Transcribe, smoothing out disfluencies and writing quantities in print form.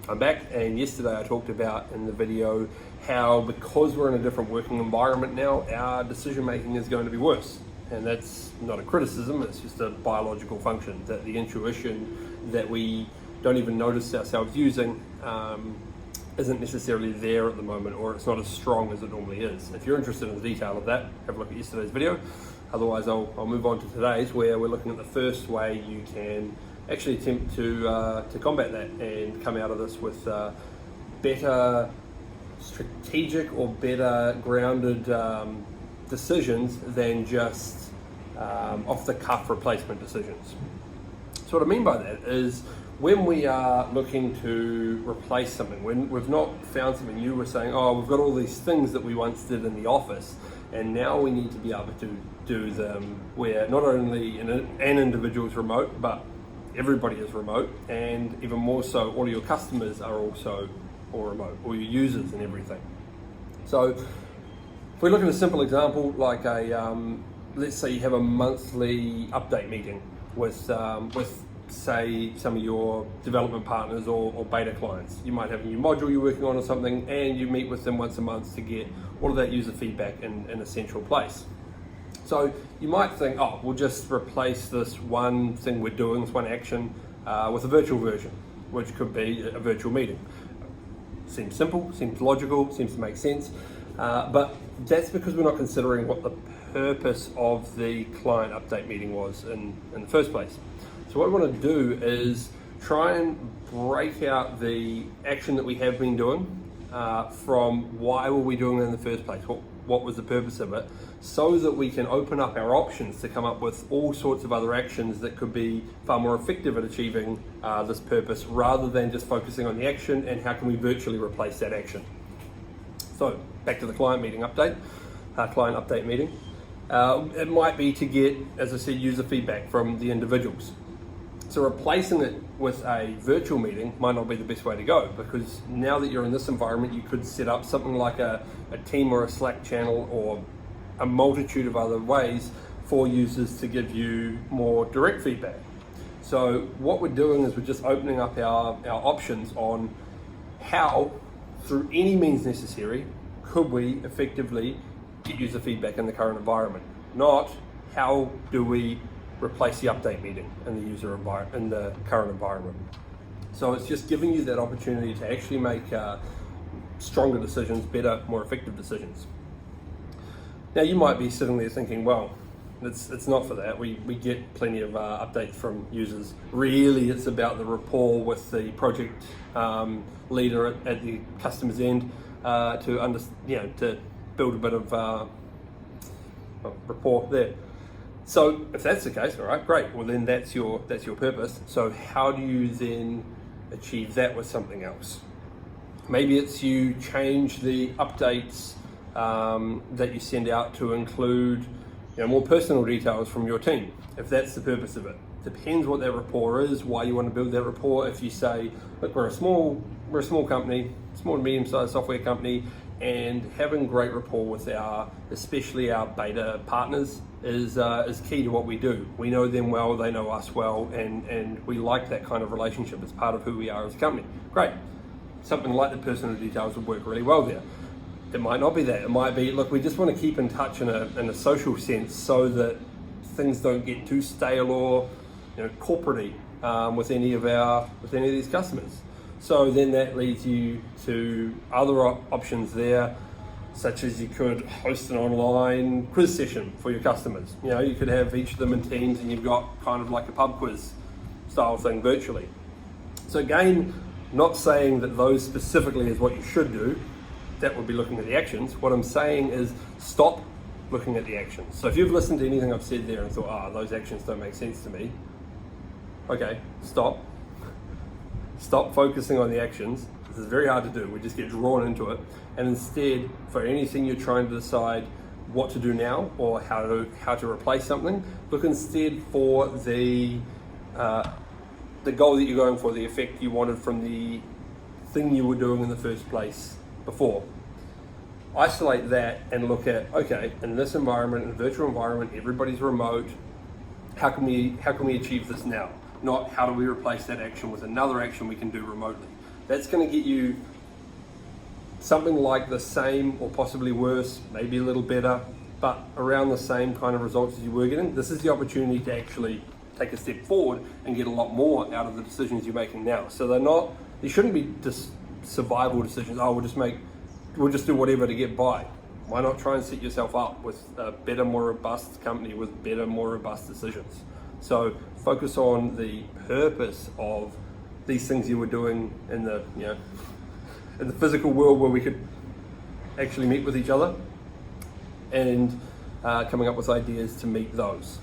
I'm back, and yesterday I talked about in the video how because we're in a different working environment now, our decision making is going to be worse. And that's not a criticism, it's just a biological function, that the intuition that we don't even notice ourselves using isn't necessarily there at the moment, or it's not as strong as it normally is. If you're interested in the detail of that, have a look at yesterday's video. Otherwise I'll move on to today's, where we're looking at the first way you can actually attempt to combat that and come out of this with better strategic or better grounded decisions than just off-the-cuff replacement decisions. So what I mean by that is when we are looking to replace something, when we've not found something new, we're saying, oh, we've got all these things that we once did in the office, and now we need to be able to do them where not only an individual is remote, but everybody is remote, and even more so, all of your customers are also all remote, all your users and everything. So if we look at a simple example, like let's say you have a monthly update meeting with say some of your development partners or beta clients. You might have a new module you're working on or something, and you meet with them once a month to get all of that user feedback in a central place. So you might think, oh, we'll just replace this one thing we're doing, this one action, with a virtual version, which could be a virtual meeting. Seems simple, seems logical, seems to make sense, but that's because we're not considering what the purpose of the client update meeting was in the first place. So what we want to do is try and break out the action that we have been doing from why were we doing it in the first place, what was the purpose of it, so that we can open up our options to come up with all sorts of other actions that could be far more effective at achieving this purpose, rather than just focusing on the action and how can we virtually replace that action. So back to the client meeting update, client update meeting. It might be to get, as I said, user feedback from the individuals. So replacing it with a virtual meeting might not be the best way to go, because now that you're in this environment, you could set up something like a team or a Slack channel or a multitude of other ways for users to give you more direct feedback. So what we're doing is we're just opening up our options on how, through any means necessary, could we effectively get user feedback in the current environment, not how do we replace the update meeting in the current environment. So it's just giving you that opportunity to actually make stronger decisions, better, more effective decisions. Now you might be sitting there thinking, well, it's not for that. We get plenty of updates from users. Really, it's about the rapport with the project leader at the customer's end to build a bit of rapport there. So if that's the case, all right, great. Well, then that's your purpose. So how do you then achieve that with something else? Maybe it's you change the updates that you send out to include more personal details from your team, if that's the purpose of it. Depends what that rapport is, why you want to build that rapport. If you say, look, we're a small company, small to medium-sized software company, and having great rapport with especially our beta partners is key to what we do. We know them well, they know us well, and we like that kind of relationship as part of who we are as a company. Great. Something like the personal details would work really well there. It might not be that. It might be, look, we just want to keep in touch in a social sense, so that things don't get too stale or corporate-y with any of these customers. So then that leads you to other options there, such as you could host an online quiz session for your customers. You could have each of them in teams, and you've got kind of like a pub quiz style thing virtually. So again, not saying that those specifically is what you should do. That would be looking at the actions. What I'm saying is stop looking at the actions. So if you've listened to anything I've said there and thought, those actions don't make sense to me, okay, stop focusing on the actions. This is very hard to do. We just get drawn into it. And instead, for anything you're trying to decide what to do now or how to replace something, look instead for the goal that you're going for, the effect you wanted from the thing you were doing in the first place before. Isolate that and look at, okay, in this environment, in a virtual environment, everybody's remote. How can we achieve this now? Not how do we replace that action with another action we can do remotely. That's going to get you something like the same or possibly worse, maybe a little better, but around the same kind of results as you were getting. This is the opportunity to actually take a step forward and get a lot more out of the decisions you're making now. So they shouldn't be just survival decisions. Oh, we'll just do whatever to get by. Why not try and set yourself up with a better, more robust company with better, more robust decisions? So focus on the purpose of these things you were doing in the physical world where we could actually meet with each other, and coming up with ideas to meet those.